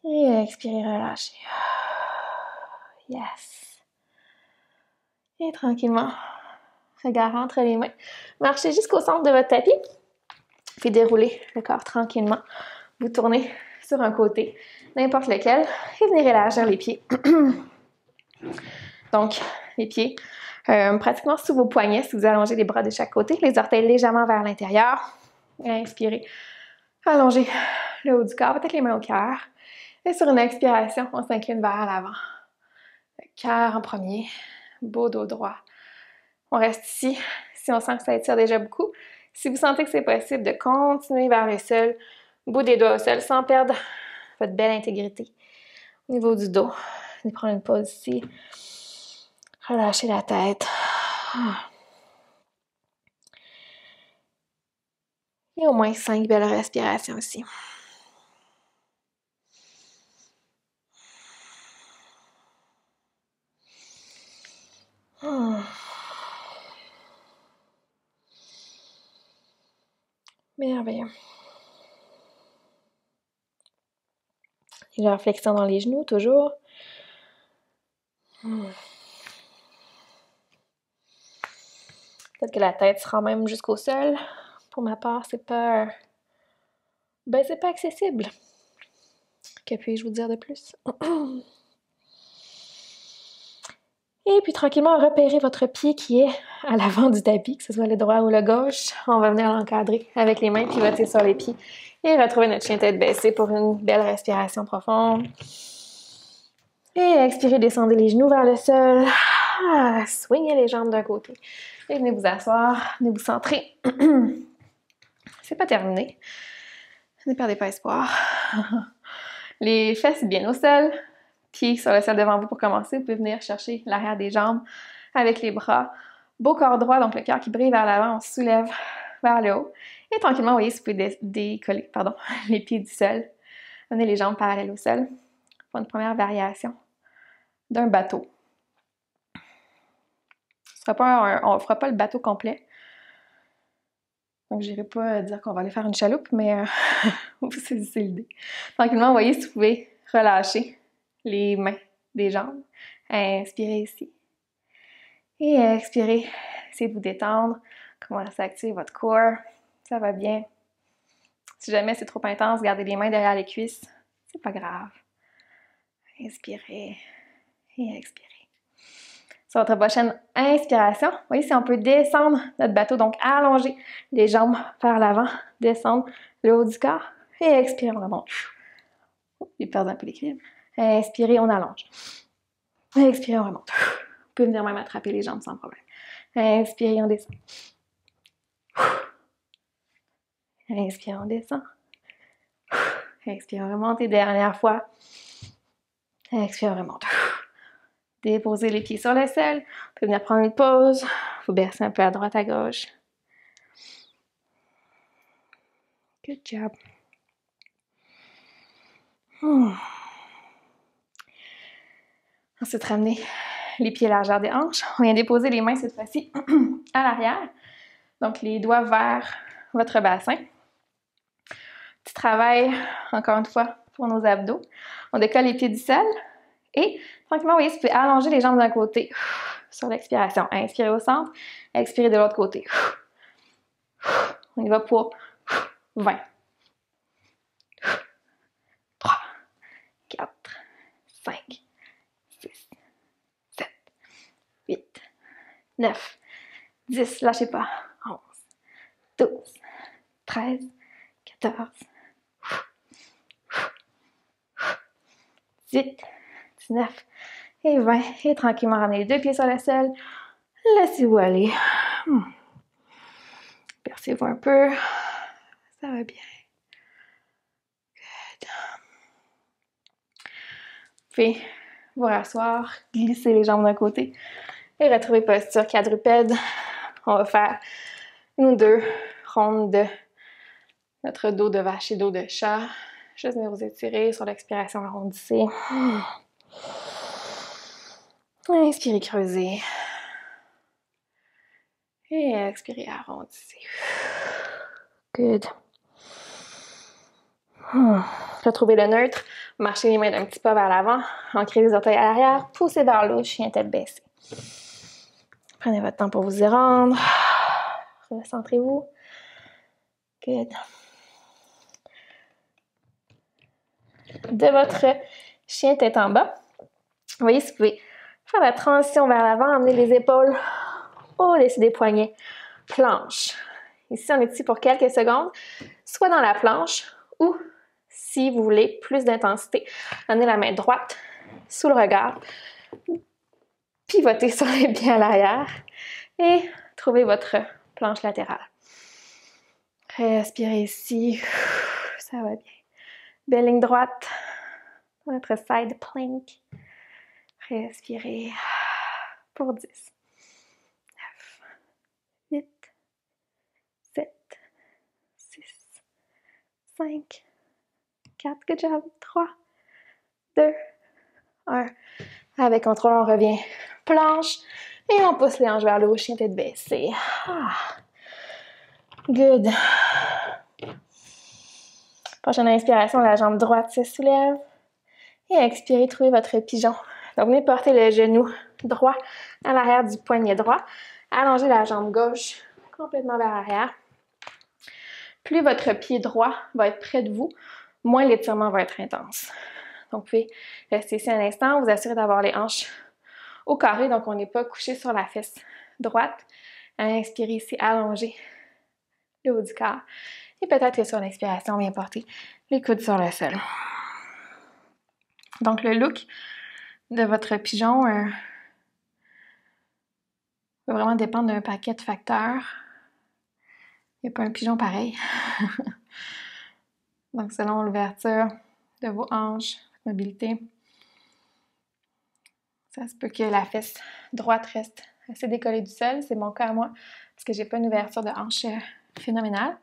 Et expirez, relâchez. Yes. Et tranquillement, regard entre les mains. Marchez jusqu'au centre de votre tapis. Puis déroulez le corps tranquillement. Vous tournez sur un côté, n'importe lequel, et venez élargir les pieds. Donc, les pieds pratiquement sous vos poignets si vous allongez les bras de chaque côté, les orteils légèrement vers l'intérieur. Inspirez. Allongez le haut du corps, peut-être les mains au cœur. Et sur une expiration, on s'incline vers l'avant. Le cœur en premier, beau dos droit. On reste ici, si on sent que ça étire déjà beaucoup. Si vous sentez que c'est possible de continuer vers le sol, bout des doigts au sol, sans perdre votre belle intégrité. Au niveau du dos, allez prendre une pause ici. Relâchez la tête. Et au moins 5 belles respirations ici. Merveilleux. Et la flexion dans les genoux, toujours. Peut-être que la tête sera même jusqu'au sol. Pour ma part, c'est pas accessible. Que puis-je vous dire de plus? Et puis tranquillement, repérez votre pied qui est à l'avant du tapis, que ce soit le droit ou le gauche. On va venir l'encadrer avec les mains pivotées sur les pieds et retrouver notre chien tête baissée pour une belle respiration profonde. Et expirez, descendez les genoux vers le sol. Swingez les jambes d'un côté. Et venez vous asseoir, venez vous centrer. C'est pas terminé. Ne perdez pas espoir. Les fesses bien au sol. Pieds sur le sol devant vous pour commencer. Vous pouvez venir chercher l'arrière des jambes avec les bras. Beau corps droit, donc le cœur qui brille vers l'avant, on se soulève vers le haut. Et tranquillement, vous voyez, si vous pouvez décoller les pieds du sol. Amenez les jambes parallèles au sol. Pour une première variation d'un bateau. On ne fera pas le bateau complet. Donc, je n'irai pas dire qu'on va aller faire une chaloupe, mais vous saisissez l'idée. Tranquillement, vous voyez, si vous pouvez relâcher les mains des jambes. Inspirez ici. Et expirez. Essayez de vous détendre. Commencez à activer votre corps. Ça va bien. Si jamais c'est trop intense, gardez les mains derrière les cuisses. C'est pas grave. Inspirez. Et expirez. Sur votre prochaine inspiration, vous voyez, si on peut descendre notre bateau, donc allonger les jambes vers l'avant, descendre le haut du corps et expirer, on remonte. J'ai perdu un peu l'équilibre. Inspirez, on allonge. Expirez, on remonte. Vous pouvez venir même attraper les jambes sans problème. Inspirez, on descend. Inspirez, on descend. Expirez, on remonte. Et dernière fois. Expirez, on remonte. Déposez les pieds sur le sol. Vous pouvez venir prendre une pause. Vous bercez un peu à droite, à gauche. Good job. Ensuite, ramenez les pieds largeur des hanches. On vient déposer les mains cette fois-ci à l'arrière. Donc, les doigts vers votre bassin. Petit travail, encore une fois, pour nos abdos. On décolle les pieds du sol. Et tranquillement, vous voyez, vous pouvez allonger les jambes d'un côté sur l'expiration. Inspirez au centre, expirez de l'autre côté. On y va pour 20. 3, 4, 5, 6, 7, 8, 9, 10, lâchez pas. 11, 12, 13, 14, 18, 19 Et 20. Et tranquillement, ramenez les deux pieds sur le sol. Laissez-vous aller. Percez-vous un peu. Ça va bien. Good. Puis, vous rasseoir, glisser les jambes d'un côté et retrouver posture quadrupède. On va faire nous deux rondes de notre dos de vache et dos de chat. Juste venir vous étirer sur l'expiration, arrondissez. Inspirez, creusez. Et expirez, arrondissez. Good. Retrouvez le neutre. Marchez les mains d'un petit pas vers l'avant. Ancrez les orteils à l'arrière. Poussez vers le haut, chien tête baissée. Prenez votre temps pour vous y rendre. Recentrez-vous. Good. De votre chien tête en bas, vous voyez si vous pouvez faire la transition vers l'avant, amener les épaules au-dessus des poignets. Planche. Ici, on est ici pour quelques secondes, soit dans la planche ou, si vous voulez plus d'intensité, amenez la main droite sous le regard, pivotez sur les pieds à l'arrière et trouvez votre planche latérale. Respirez ici, ça va bien. Belle ligne droite, notre side plank. Respirez pour 10, 9, 8, 7, 6, 5, 4, good job, 3, 2, 1. Avec contrôle, on revient planche et on pousse les hanches vers le haut, chien tête baissée. Good. Prochaine inspiration, la jambe droite se soulève. Et expirez, trouvez votre pigeon. Donc, venez porter le genou droit à l'arrière du poignet droit. Allongez la jambe gauche complètement vers l'arrière. Plus votre pied droit va être près de vous, moins l'étirement va être intense. Donc, vous pouvez rester ici un instant, vous assurer d'avoir les hanches au carré, donc on n'est pas couché sur la fesse droite. Inspirez ici, allongez le haut du corps. Et peut-être que sur l'expiration, on vient porter les coudes sur le sol. Donc, le look de votre pigeon va vraiment dépendre d'un paquet de facteurs. Il n'y a pas un pigeon pareil. Donc, selon l'ouverture de vos hanches, votre mobilité, ça se peut que la fesse droite reste assez décollée du sol. C'est mon cas à moi, parce que j'ai pas une ouverture de hanche phénoménale.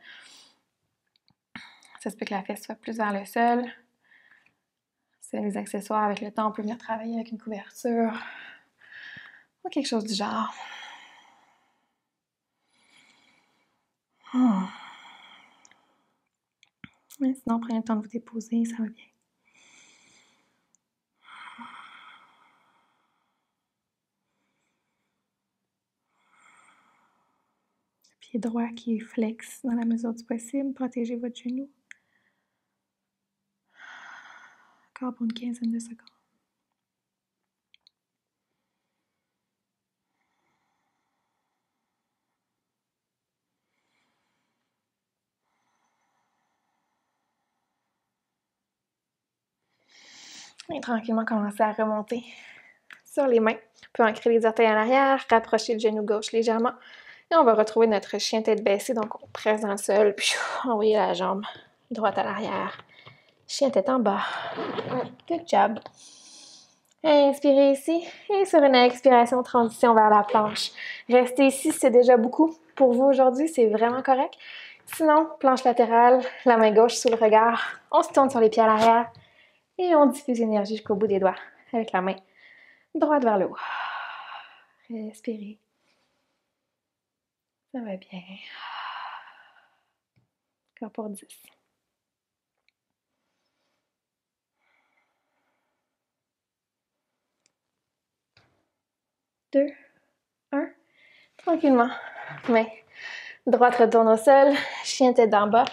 Ça se peut que la fesse soit plus vers le sol. C'est les accessoires. Avec le temps, on peut venir travailler avec une couverture ou quelque chose du genre. Mais sinon, prenez le temps de vous déposer, ça va bien. Le pied droit qui flex dans la mesure du possible. Protégez votre genou. Encore pour une quinzaine de secondes. Et tranquillement, commencez à remonter sur les mains. On peut ancrer les orteils à l'arrière, rapprocher le genou gauche légèrement. Et on va retrouver notre chien tête baissée. Donc, on presse dans le sol, puis envoyer la jambe droite à l'arrière. Chien tête en bas. Good job. Inspirez ici. Et sur une expiration, transition vers la planche. Restez ici, c'est déjà beaucoup. Pour vous aujourd'hui, c'est vraiment correct. Sinon, planche latérale, la main gauche sous le regard. On se tourne sur les pieds à l'arrière. Et on diffuse l'énergie jusqu'au bout des doigts avec la main droite vers le haut. Respirez. Ça va bien. Encore pour 10. 2, 1. Tranquillement. Main droite retourne au sol. Chien tête d'en bas.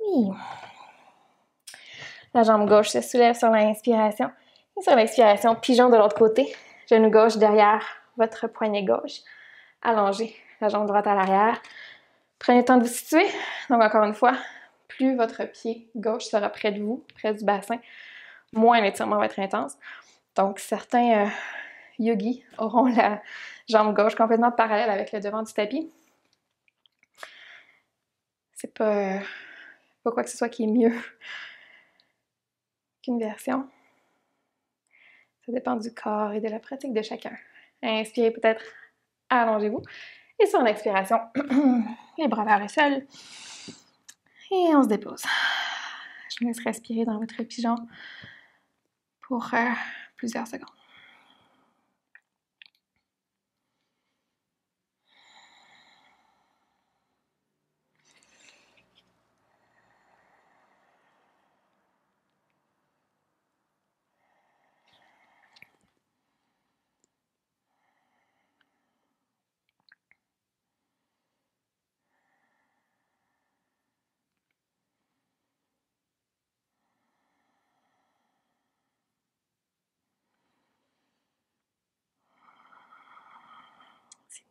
Oui. La jambe gauche se soulève sur l'inspiration. Et sur l'expiration, pigeon de l'autre côté. Genou gauche derrière votre poignet gauche. Allongez la jambe droite à l'arrière. Prenez le temps de vous situer. Donc, encore une fois, plus votre pied gauche sera près de vous, près du bassin, moins l'étirement va être intense. Donc, certains yogis auront la jambe gauche complètement parallèle avec le devant du tapis. C'est pas quoi que ce soit qui est mieux qu'une version. Ça dépend du corps et de la pratique de chacun. Inspirez peut-être, allongez-vous. Et sur l'expiration, les bras vers le sol. Et on se dépose. Je vous laisse respirer dans votre pigeon pour plusieurs secondes.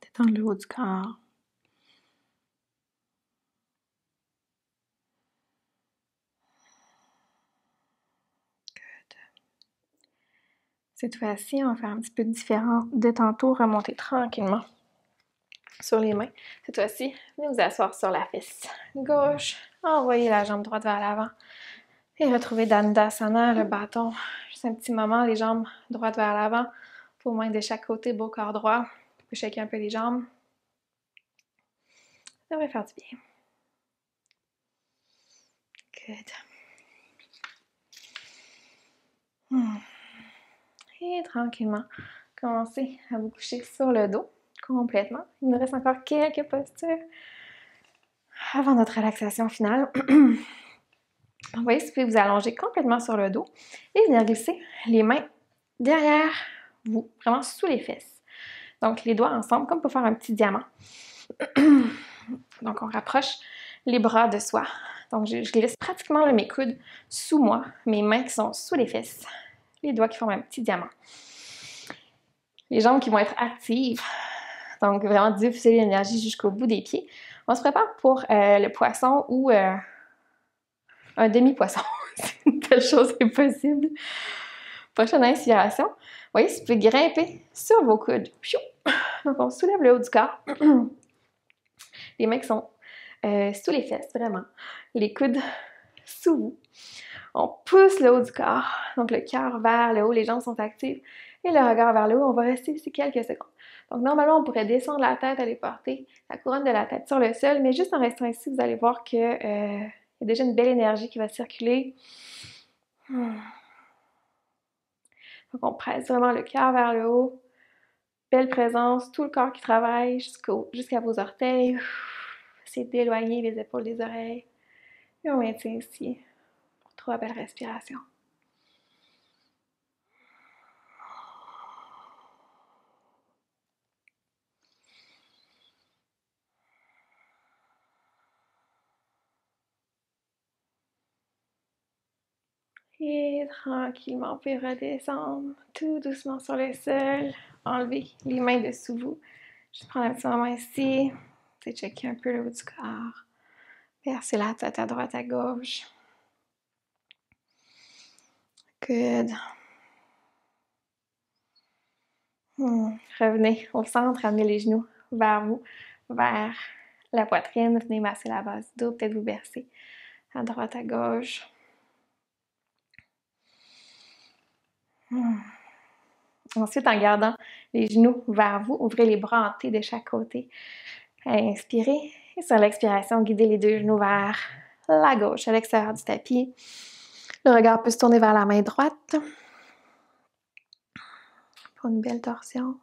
Détendre le haut du corps. Good. Cette fois-ci, on va faire un petit peu différent de tantôt. Remonter tranquillement sur les mains. Cette fois-ci, venez vous asseoir sur la fesse gauche. Envoyez la jambe droite vers l'avant. Et retrouvez Dandasana, le bâton. Juste un petit moment, les jambes droites vers l'avant. Vos mains de chaque côté, beau corps droit. Vous pouvez shaker un peu les jambes. Ça devrait faire du bien. Good. Et tranquillement, commencez à vous coucher sur le dos complètement. Il nous reste encore quelques postures avant notre relaxation finale. Vous voyez, si vous pouvez vous allonger complètement sur le dos et venir glisser les mains derrière vous, vraiment sous les fesses. Donc, les doigts ensemble, comme pour faire un petit diamant. Donc, on rapproche les bras de soi. Donc, je glisse pratiquement mes coudes sous moi, mes mains qui sont sous les fesses, les doigts qui forment un petit diamant. Les jambes qui vont être actives, donc vraiment diffuser l'énergie jusqu'au bout des pieds. On se prépare pour le poisson ou un demi-poisson. Une telle chose est possible. Prochaine inspiration. Vous voyez, si vous pouvez grimper sur vos coudes. Donc, on soulève le haut du corps. Les mains qui sont sous les fesses, vraiment. Les coudes sous vous. On pousse le haut du corps. Donc, le cœur vers le haut, les jambes sont actives. Et le regard vers le haut, on va rester ici quelques secondes. Donc, normalement, on pourrait descendre la tête, aller porter la couronne de la tête sur le sol, mais juste en restant ici, vous allez voir qu'il y a déjà une belle énergie qui va circuler. Donc, on presse vraiment le cœur vers le haut. Belle présence, tout le corps qui travaille jusqu'à vos orteils. Essayez d'éloigner les épaules des oreilles. Et on maintient ici pour 3 belles respirations. Et tranquillement, vous pouvez redescendre tout doucement sur le sol. Enlevez les mains dessous vous. Juste prendre un petit moment ici. Vous checker un peu le haut du corps. Versez la tête à droite, à gauche. Good. Revenez au centre, amenez les genoux vers vous, vers la poitrine. Venez masser la base du dos, peut-être vous bercer à droite, à gauche. Ensuite, en gardant les genoux vers vous, ouvrez les bras en T de chaque côté. Inspirez et sur l'expiration, guidez les 2 genoux vers la gauche, à l'extérieur du tapis. Le regard peut se tourner vers la main droite pour une belle torsion.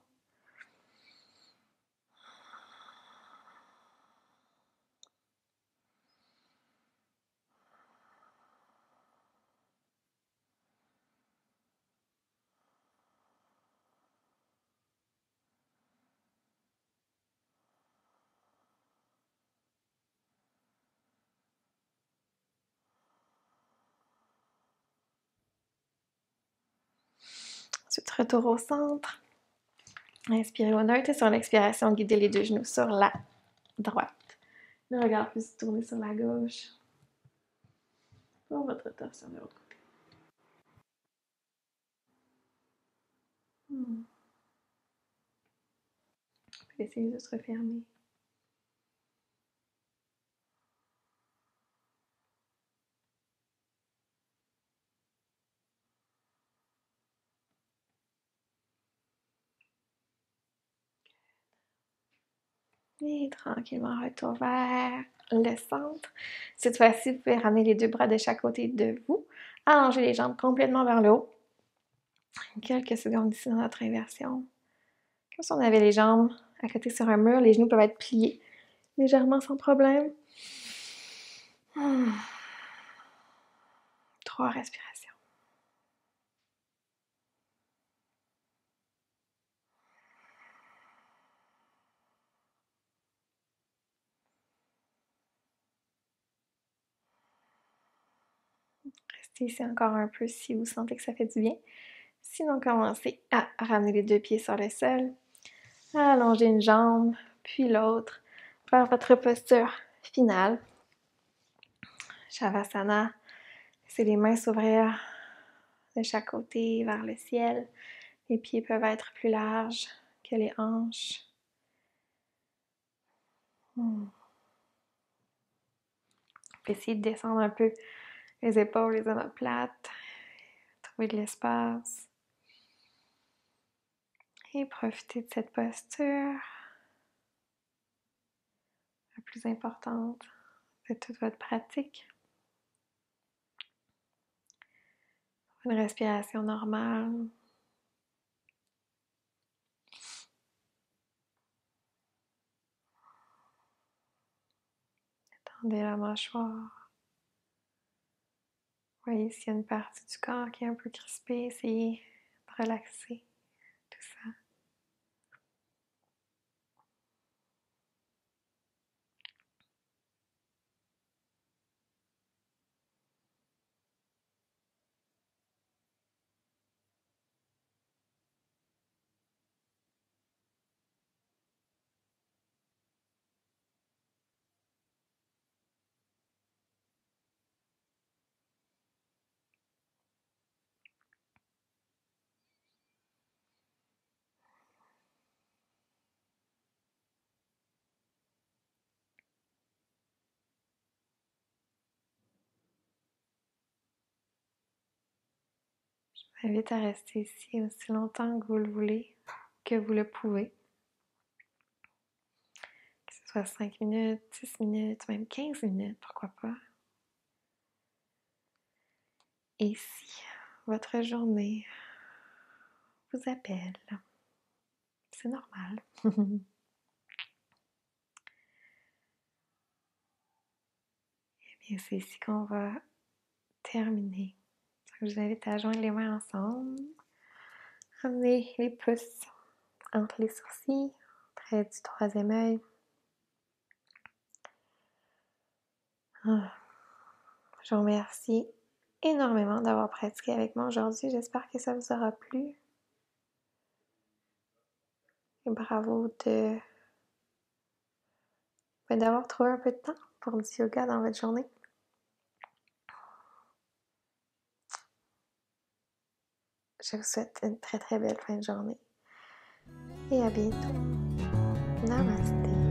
Ensuite, retour au centre. Inspirez au neutre et sur l'expiration, guidez les 2 genoux sur la droite. Le regard peut se tourner sur la gauche pour votre torsion de l'autre côté. Hmm. On peut essayer de se refermer. Et tranquillement, retour vers le centre. Cette fois-ci, vous pouvez ramener les deux bras de chaque côté de vous. Allonger les jambes complètement vers le haut. Quelques secondes ici dans notre inversion. Comme si on avait les jambes à côté sur un mur, les genoux peuvent être pliés légèrement sans problème. 3 respirations. Restez ici encore un peu si vous sentez que ça fait du bien. Sinon, commencez à ramener les deux pieds sur le sol, à allonger une jambe, puis l'autre, vers votre posture finale. Shavasana, laissez les mains s'ouvrir de chaque côté vers le ciel. Les pieds peuvent être plus larges que les hanches. Essayez de descendre un peu les épaules, les omoplates. Trouver de l'espace. Et profitez de cette posture la plus importante de toute votre pratique. Une respiration normale. Détendez la mâchoire. Voyez s'il y a une partie du corps qui est un peu crispée, essayez de relaxer tout ça. Je vous invite à rester ici aussi longtemps que vous le voulez, que vous le pouvez. Que ce soit 5 minutes, 10 minutes, même 15 minutes, pourquoi pas. Et si votre journée vous appelle, c'est normal. Eh bien, c'est ici qu'on va terminer. Je vous invite à joindre les mains ensemble. Ramenez les pouces entre les sourcils, près du troisième œil. Je vous remercie énormément d'avoir pratiqué avec moi aujourd'hui. J'espère que ça vous aura plu. Et bravo d'avoir trouvé un peu de temps pour du yoga dans votre journée. Je vous souhaite une très très belle fin de journée. Et à bientôt. Namaste.